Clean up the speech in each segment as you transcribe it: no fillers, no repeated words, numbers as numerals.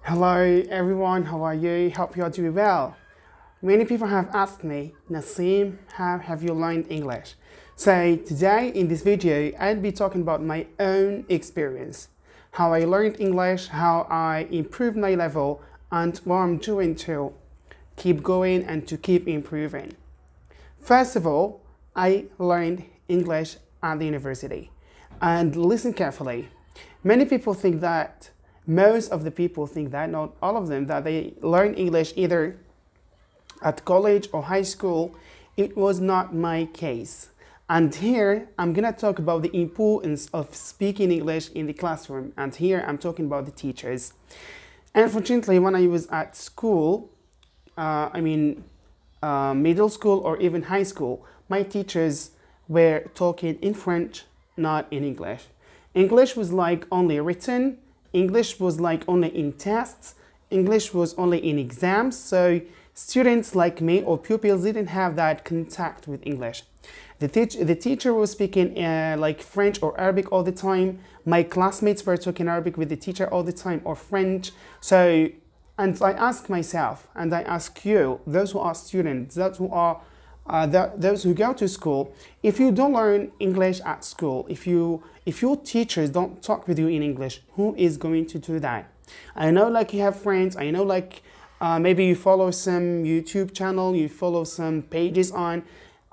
Hello everyone, how are you? Hope you are doing well. Many people have asked me, Nasim, how have you learned English? So today in this video, I'll be talking about my own experience, how I learned English, how I improved my level, and what I'm doing to keep going and to keep improving. First of all, I learned English at the university. And listen carefully. Many people think that, most of the people think that, not all of them, that they learn English either at college or high school. It was not my case. And here I'm gonna talk about the importance of speaking English in the classroom. And here I'm talking about the teachers. Unfortunately, when I was at school, middle school or even high school, my teachers were talking in French, not in English. English was like only written, English was like only in tests, English was only in exams, so students like me or pupils didn't have that contact with English. The teacher was speaking like French or Arabic all the time. My classmates were talking Arabic with the teacher all the time or French. So, and I ask myself, and I ask you, those who are students, those who go to school, if you don't learn English at school, if your teachers don't talk with you in English, who is going to do that? I know like you have friends, I know like maybe you follow some YouTube channel, you follow some pages on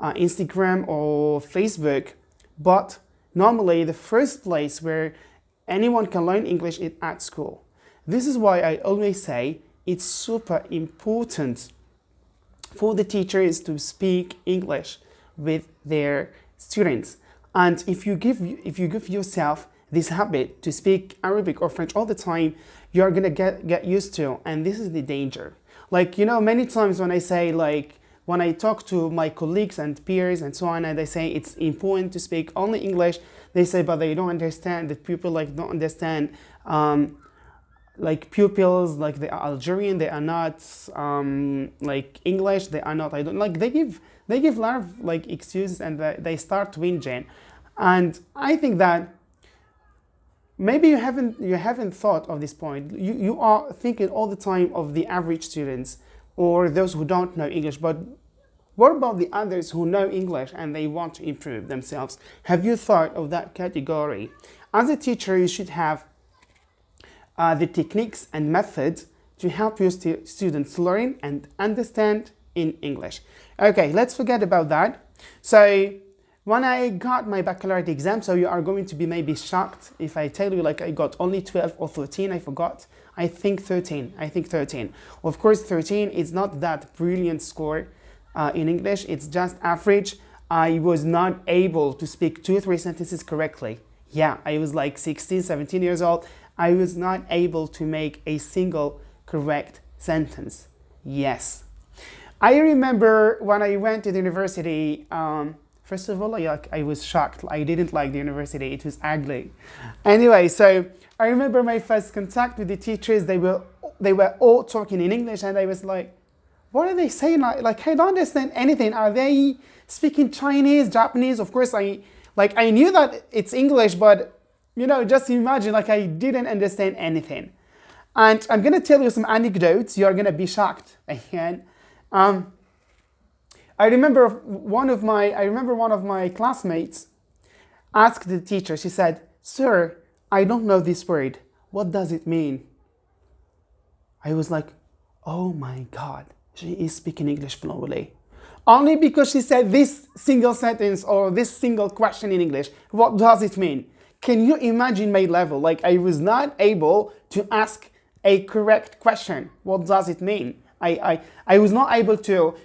Instagram or Facebook, but normally the first place where anyone can learn English is at school. This is why I always say it's super important for the teachers to speak English with their students. And if you give yourself this habit to speak Arabic or French all the time, you're gonna get used to, and this is the danger. Like, many times when I talk to my colleagues and peers and so on, and they say it's important to speak only English, they say, but they don't understand, that people don't understand, like pupils, like they are Algerian, they are not like English, they are not, I don't like, they give a lot of like excuses, and they start whinging. And I think that maybe you haven't thought of this point. You are thinking all the time of the average students or those who don't know English, but what about the others who know English and they want to improve themselves? Have you thought of that category? As a teacher, you should have the techniques and methods to help your students learn and understand in English. Okay, let's forget about that. So when I got my baccalaureate exam, so you are going to be maybe shocked if I tell you like I got only 12 or 13, I forgot. I think 13. Of course, 13 is not that brilliant score in English, it's just average. I was not able to speak 2 or 3 sentences correctly. Yeah, I was like 16, 17 years old. I was not able to make a single correct sentence. Yes. I remember when I went to the university, first of all, I was shocked. I didn't like the university. It was ugly. Anyway, so I remember my first contact with the teachers. They were all talking in English, and I was like, what are they saying? Like I don't understand anything. Are they speaking Chinese, Japanese? Of course, I knew that it's English, but just imagine, like I didn't understand anything. And I'm gonna tell you some anecdotes. You're gonna be shocked again. I remember one of my classmates asked the teacher. She said, "Sir, I don't know this word. What does it mean?" I was like, "Oh my God, she is speaking English fluently." Only because she said this single sentence or this single question in English. What does it mean? Can you imagine my level? Like I was not able to ask a correct question. What does it mean? I was not able to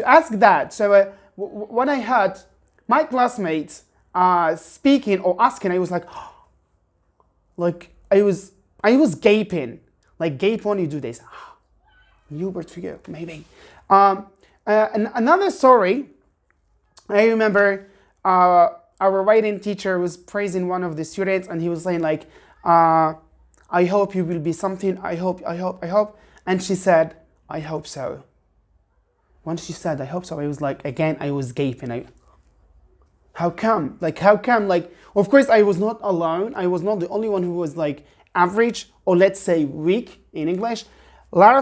ask that. So when I heard my classmates speaking or asking, I was like I was gaping. Like gape when you do this. New word for you, maybe. And another story, I remember our writing teacher was praising one of the students, and he was saying like, I hope you will be something, I hope. And she said, I hope so. When she said, I hope so, I was like, again, I was gaping. How come? Like, of course I was not alone. I was not the only one who was like average, or let's say weak in English. A lot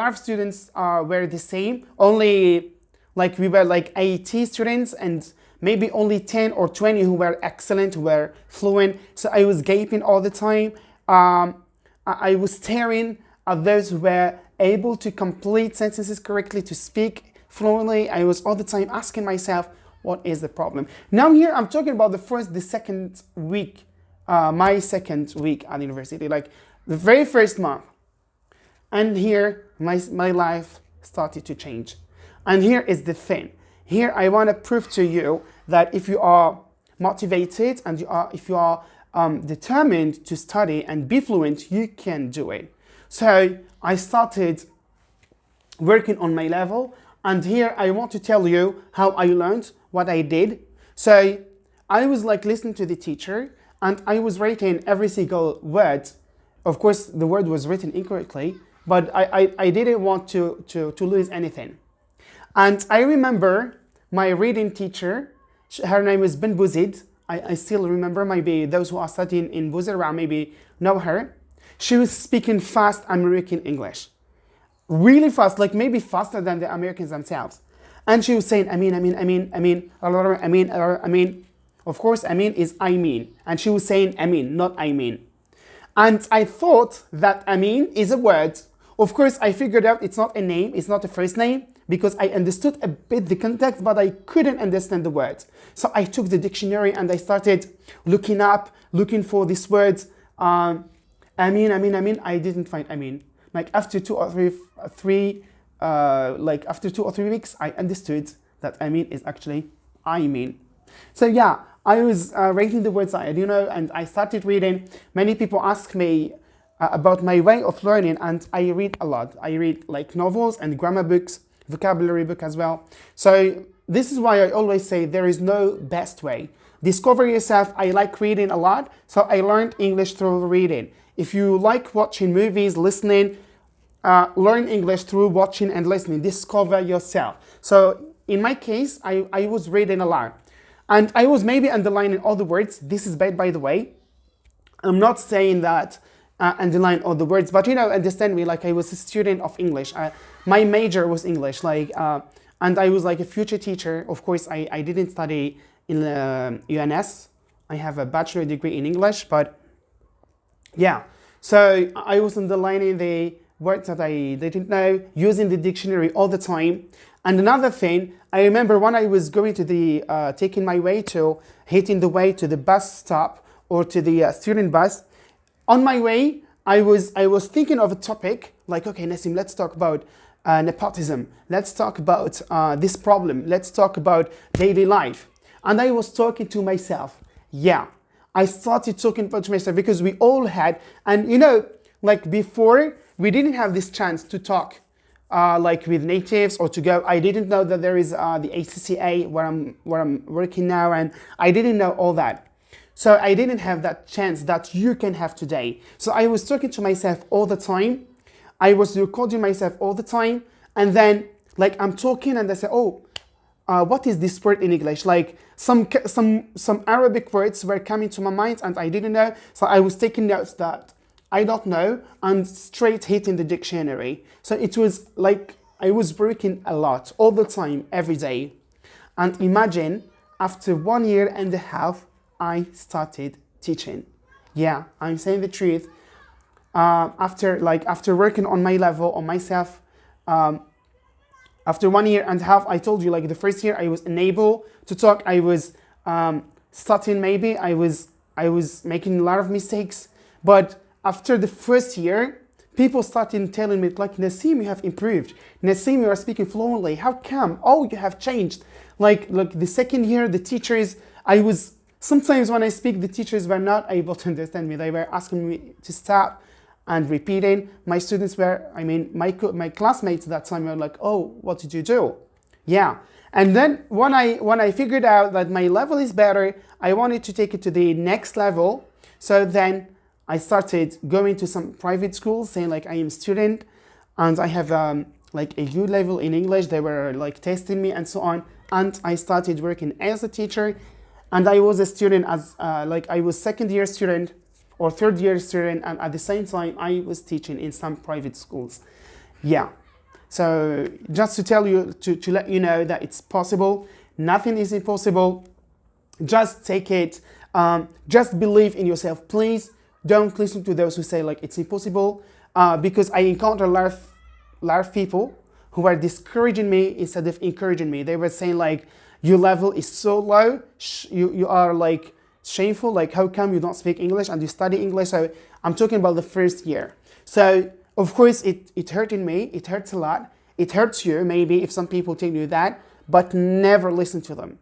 of students were the same. Only like we were like 80 students, and maybe only 10 or 20 who were excellent, who were fluent. So I was gaping all the time. I was staring at those who were able to complete sentences correctly, to speak fluently. I was all the time asking myself, what is the problem? Now here I'm talking about the second week, my second week at university, like the very first month. And here my life started to change. And here is the thing. Here I want to prove to you that if you are motivated and if you are determined to study and be fluent, you can do it. So I started working on my level, and here I want to tell you how I learned, what I did. So I was like listening to the teacher, and I was writing every single word. Of course, the word was written incorrectly, but I didn't want to lose anything. And I remember my reading teacher, her name is Ben Bouzid. I still remember, maybe those who are studying in Bouzid maybe know her. She was speaking fast American English. Really fast, like maybe faster than the Americans themselves. And she was saying, I mean. Of course, I mean is I mean. And she was saying I mean, not I mean. And I thought that I mean is a word. Of course, I figured out it's not a name, it's not a first name, because I understood a bit the context, but I couldn't understand the words. So I took the dictionary and I started looking for these words. I mean. I didn't find I mean. Like after two or three weeks, I understood that I mean is actually I mean. So yeah, I was writing the words I do know, and I started reading. Many people ask me about my way of learning, and I read a lot. I read like novels and grammar books, vocabulary book as well. So this is why I always say there is no best way. Discover yourself. I like reading a lot, so I learned English through reading. If you like watching movies, listening, learn English through watching and listening. Discover yourself. So in my case, I was reading a lot. And I was maybe underlining all the words. This is bad, by the way. I'm not saying that underline all the words, but understand me, like I was a student of English. My major was English, and I was like a future teacher. Of course, I didn't study in UNS. I have a bachelor degree in English, but yeah. So I was underlining the words that I didn't know, using the dictionary all the time. And another thing, I remember when I was going to hitting the way to the bus stop or to the student bus. On my way, I was thinking of a topic like, okay, Nassim, let's talk about nepotism. Let's talk about this problem. Let's talk about daily life. And I was talking to myself. Yeah, I started talking to myself because we all had, and like before, we didn't have this chance to talk like with natives or to go. I didn't know that there is the ACCA where I'm working now, and I didn't know all that. So I didn't have that chance that you can have today. So I was talking to myself all the time. I was recording myself all the time, and then like I'm talking and I say, what is this word in English? Like some Arabic words were coming to my mind and I didn't know. So I was taking notes that I don't know and straight hitting the dictionary. So it was like I was working a lot all the time, every day. And imagine after 1 year and a half, I started teaching. Yeah, I'm saying the truth. After working on my level, on myself, after 1 year and a half, I told you, like the first year I was unable to talk. I was stuttering maybe. I was making a lot of mistakes. But after the first year, people started telling me, like, Nassim, you have improved. Nassim, you are speaking fluently. How come? Oh, you have changed. Like the second year, the teachers, sometimes when I speak, the teachers were not able to understand me. They were asking me to stop and repeating. My students were, my classmates at that time were like, oh, what did you do? Yeah. And then when I figured out that my level is better, I wanted to take it to the next level. So then I started going to some private schools saying like I am a student and I have like a good level in English. They were like testing me and so on. And I started working as a teacher, and I was a student as I was second year student or third year student, and at the same time I was teaching in some private schools. Yeah, so just to tell you, to let you know that it's possible. Nothing is impossible. Just take it. Just believe in yourself. Please don't listen to those who say like it's impossible, because I encounter a lot of people who are discouraging me instead of encouraging me. They were saying like, your level is so low, you are like shameful, like how come you don't speak English and you study English? So I'm talking about the first year. So of course it hurted me, it hurts a lot. It hurts you maybe if some people tell you that, but never listen to them.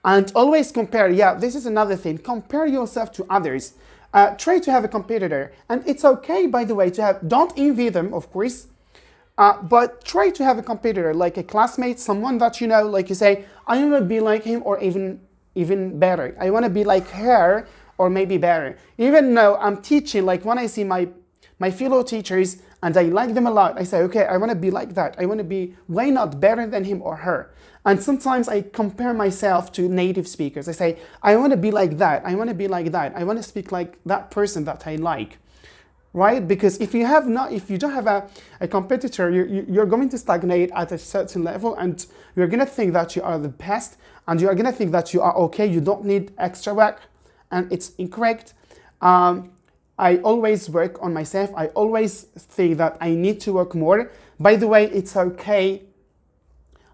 And always compare. Yeah, this is another thing. Compare yourself to others. Try to have a competitor. And it's okay, by the way, to have, don't envy them, of course, but try to have a competitor, like a classmate, someone that you know, like you say, I want to be like him or even better. I want to be like her or maybe better. Even though I'm teaching, like when I see my fellow teachers and I like them a lot, I say, okay, I want to be like that. I want to be, why not better than him or her? And sometimes I compare myself to native speakers. I say, I want to be like that. I want to be like that. I want to speak like that person that I like, right? Because if you don't have a competitor, you're going to stagnate at a certain level, and you're going to think that you are the best, and you're going to think that you are okay. You don't need extra work, and it's incorrect. I always work on myself. I always think that I need to work more. By the way, it's okay.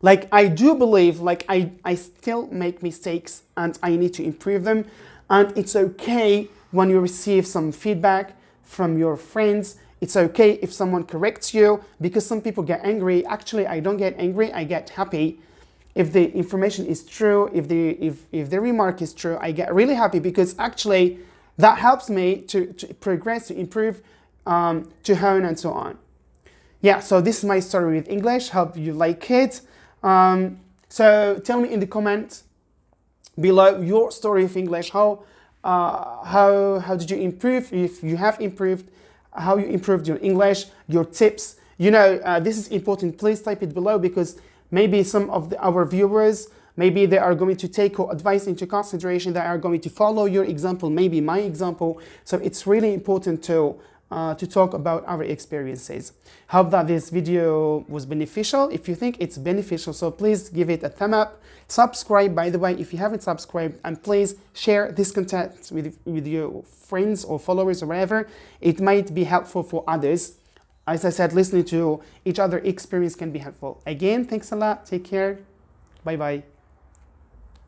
Like I do believe, like I still make mistakes and I need to improve them. And it's okay when you receive some feedback from your friends. It's okay if someone corrects you, because some people get angry. Actually, I don't get angry, I get happy. If the information is true, if the remark is true, I get really happy, because actually that helps me to progress, to improve, to hone and so on. Yeah, so this is my story with English. Hope you like it. So tell me in the comments below your story of English. How did you improve? If you have improved, how you improved your English, your tips. You know, this is important. Please type it below, because maybe some of our viewers, maybe they are going to take your advice into consideration. They are going to follow your example, maybe my example. So it's really important to talk about our experiences. Hope that this video was beneficial. If you think it's beneficial, so please give it a thumb up. Subscribe, by the way, if you haven't subscribed, and please share this content with your friends or followers or whatever. It might be helpful for others. As I said, listening to each other's experience can be helpful. Again, thanks a lot. Take care. Bye-bye.